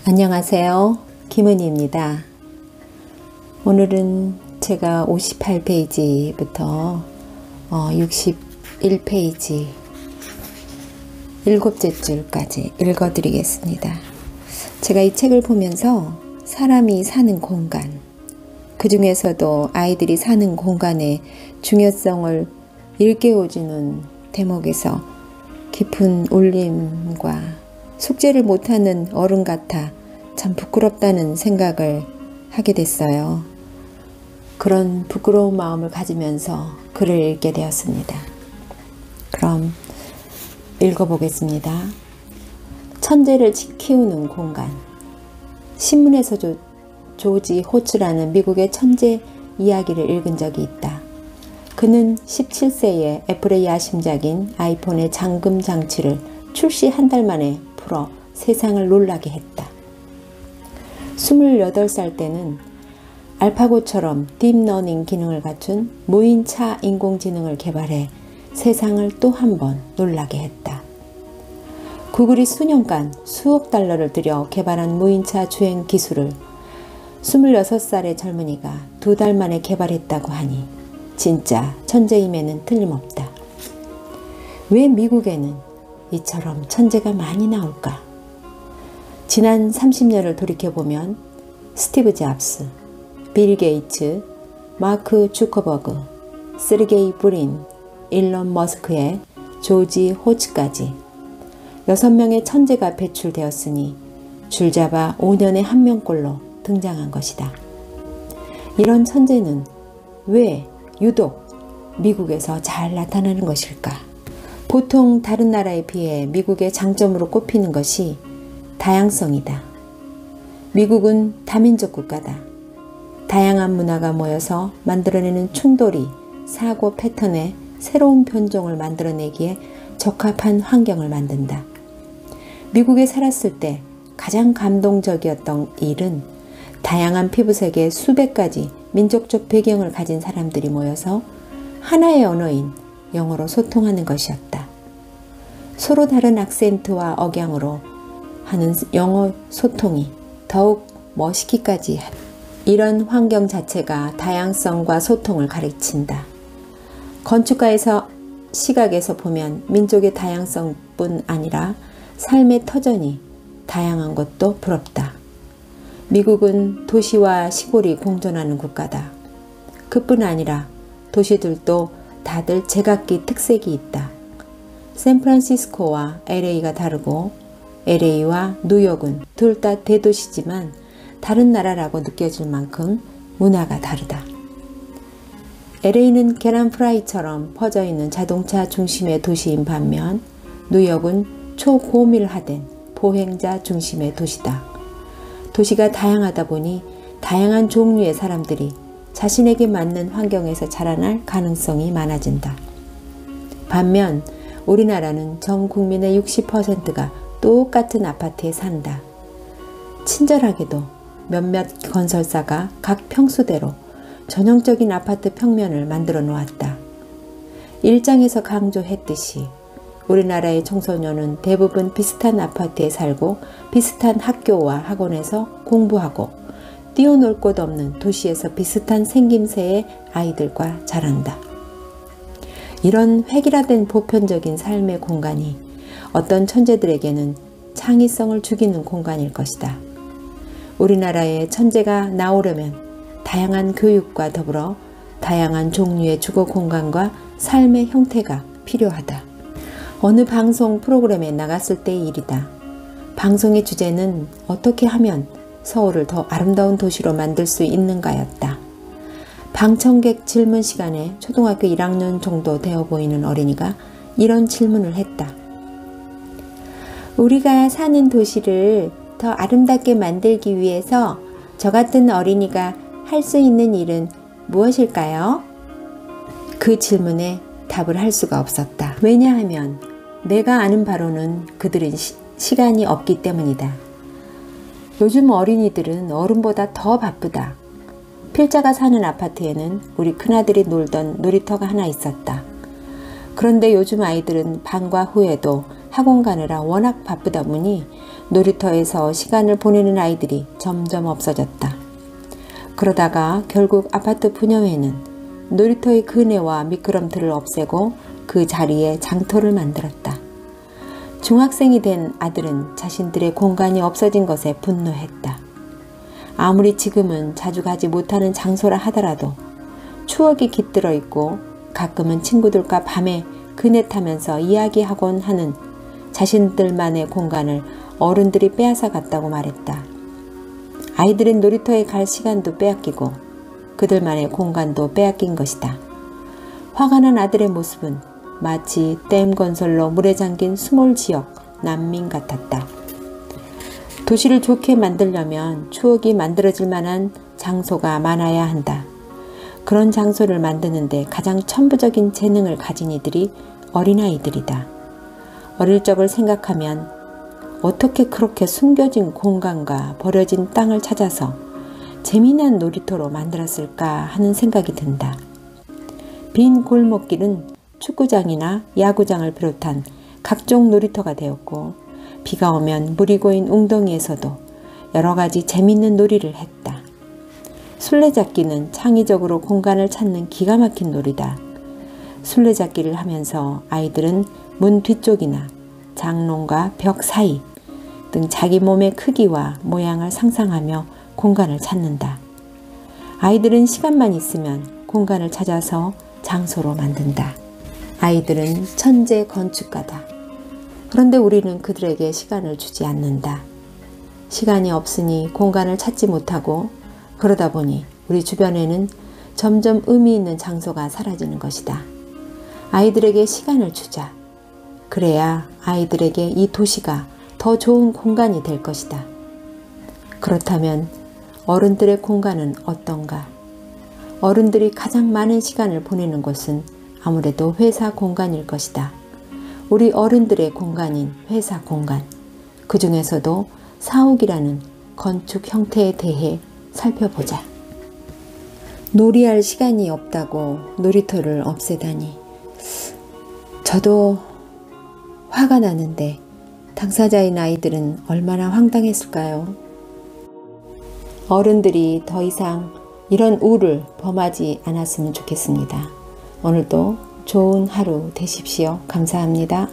안녕하세요. 김은희입니다. 오늘은 제가 58페이지부터 61페이지 7째 줄까지 읽어드리겠습니다. 제가 이 책을 보면서 사람이 사는 공간, 그 중에서도 아이들이 사는 공간의 중요성을 일깨워주는 대목에서 깊은 울림과 숙제를 못하는 어른 같아 참 부끄럽다는 생각을 하게 됐어요. 그런 부끄러운 마음을 가지면서 글을 읽게 되었습니다. 그럼 읽어보겠습니다. 천재를 키우는 공간. 신문에서 조지 호츠라는 미국의 천재 이야기를 읽은 적이 있다. 그는 17세에 애플의 야심작인 아이폰의 잠금 장치를 출시 한 달 만에 풀어 세상을 놀라게 했다. 28살 때는 알파고처럼 딥러닝 기능을 갖춘 무인차 인공지능을 개발해 세상을 또 한 번 놀라게 했다. 구글이 수년간 수억 달러를 들여 개발한 무인차 주행 기술을 26살의 젊은이가 2달 만에 개발했다고 하니 진짜 천재임에는 틀림없다. 왜 미국에는 이처럼 천재가 많이 나올까? 지난 30년을 돌이켜보면 스티브 잡스, 빌 게이츠, 마크 주커버그, 세르게이 브린, 일론 머스크의 조지 호츠까지 6명의 천재가 배출되었으니 줄잡아 5년에 1명꼴로 등장한 것이다. 이런 천재는 왜 유독 미국에서 잘 나타나는 것일까? 보통 다른 나라에 비해 미국의 장점으로 꼽히는 것이 다양성이다. 미국은 다민족 국가다. 다양한 문화가 모여서 만들어내는 충돌이 사고 패턴의 새로운 변종을 만들어내기에 적합한 환경을 만든다. 미국에 살았을 때 가장 감동적이었던 일은 다양한 피부색의 수백 가지 민족적 배경을 가진 사람들이 모여서 하나의 언어인 영어로 소통하는 것이었다. 서로 다른 악센트와 억양으로 하는 영어 소통이 더욱 멋있기까지 한다. 이런 환경 자체가 다양성과 소통을 가르친다. 건축가에서 시각에서 보면 민족의 다양성뿐 아니라 삶의 터전이 다양한 것도 부럽다. 미국은 도시와 시골이 공존하는 국가다. 그뿐 아니라 도시들도 다들 제각기 특색이 있다. 샌프란시스코와 LA가 다르고 LA와 뉴욕은 둘 다 대도시지만 다른 나라라고 느껴질 만큼 문화가 다르다. LA는 계란 프라이처럼 퍼져있는 자동차 중심의 도시인 반면 뉴욕은 초고밀화된 보행자 중심의 도시다. 도시가 다양하다 보니 다양한 종류의 사람들이 자신에게 맞는 환경에서 자라날 가능성이 많아진다. 반면 우리나라는 전 국민의 60%가 똑같은 아파트에 산다. 친절하게도 몇몇 건설사가 각 평수대로 전형적인 아파트 평면을 만들어 놓았다. 일장에서 강조했듯이 우리나라의 청소년은 대부분 비슷한 아파트에 살고 비슷한 학교와 학원에서 공부하고 뛰어놀 곳 없는 도시에서 비슷한 생김새의 아이들과 자란다. 이런 획일화된 보편적인 삶의 공간이 어떤 천재들에게는 창의성을 죽이는 공간일 것이다. 우리나라에 천재가 나오려면 다양한 교육과 더불어 다양한 종류의 주거 공간과 삶의 형태가 필요하다. 어느 방송 프로그램에 나갔을 때의 일이다. 방송의 주제는 어떻게 하면 서울을 더 아름다운 도시로 만들 수 있는가였다. 방청객 질문 시간에 초등학교 1학년 정도 되어 보이는 어린이가 이런 질문을 했다. 우리가 사는 도시를 더 아름답게 만들기 위해서 저 같은 어린이가 할 수 있는 일은 무엇일까요? 그 질문에 답을 할 수가 없었다. 왜냐하면 내가 아는 바로는 그들은 시간이 없기 때문이다. 요즘 어린이들은 어른보다 더 바쁘다. 필자가 사는 아파트에는 우리 큰아들이 놀던 놀이터가 하나 있었다. 그런데 요즘 아이들은 방과 후에도 학원 가느라 워낙 바쁘다 보니 놀이터에서 시간을 보내는 아이들이 점점 없어졌다. 그러다가 결국 아파트 분여회는 놀이터의 그네와 미끄럼틀을 없애고 그 자리에 장터를 만들었다. 중학생이 된 아들은 자신들의 공간이 없어진 것에 분노했다. 아무리 지금은 자주 가지 못하는 장소라 하더라도 추억이 깃들어 있고 가끔은 친구들과 밤에 그네 타면서 이야기하곤 하는 자신들만의 공간을 어른들이 빼앗아 갔다고 말했다. 아이들은 놀이터에 갈 시간도 빼앗기고 그들만의 공간도 빼앗긴 것이다. 화가 난 아들의 모습은 마치 댐 건설로 물에 잠긴 수몰 지역 난민 같았다. 도시를 좋게 만들려면 추억이 만들어질 만한 장소가 많아야 한다. 그런 장소를 만드는데 가장 천부적인 재능을 가진 이들이 어린아이들이다. 어릴 적을 생각하면 어떻게 그렇게 숨겨진 공간과 버려진 땅을 찾아서 재미난 놀이터로 만들었을까 하는 생각이 든다. 빈 골목길은 축구장이나 야구장을 비롯한 각종 놀이터가 되었고 비가 오면 물이 고인 웅덩이에서도 여러 가지 재밌는 놀이를 했다. 술래잡기는 창의적으로 공간을 찾는 기가 막힌 놀이다. 술래잡기를 하면서 아이들은 문 뒤쪽이나 장롱과 벽 사이 등 자기 몸의 크기와 모양을 상상하며 공간을 찾는다. 아이들은 시간만 있으면 공간을 찾아서 장소로 만든다. 아이들은 천재 건축가다. 그런데 우리는 그들에게 시간을 주지 않는다. 시간이 없으니 공간을 찾지 못하고 그러다 보니 우리 주변에는 점점 의미 있는 장소가 사라지는 것이다. 아이들에게 시간을 주자. 그래야 아이들에게 이 도시가 더 좋은 공간이 될 것이다. 그렇다면 어른들의 공간은 어떤가? 어른들이 가장 많은 시간을 보내는 곳은 아무래도 회사 공간일 것이다. 우리 어른들의 공간인 회사 공간, 그 중에서도 사옥이라는 건축 형태에 대해 살펴보자. 놀이할 시간이 없다고 놀이터를 없애다니. 저도 화가 나는데 당사자인 아이들은 얼마나 황당했을까요? 어른들이 더 이상 이런 우를 범하지 않았으면 좋겠습니다. 오늘도 좋은 하루 되십시오. 감사합니다.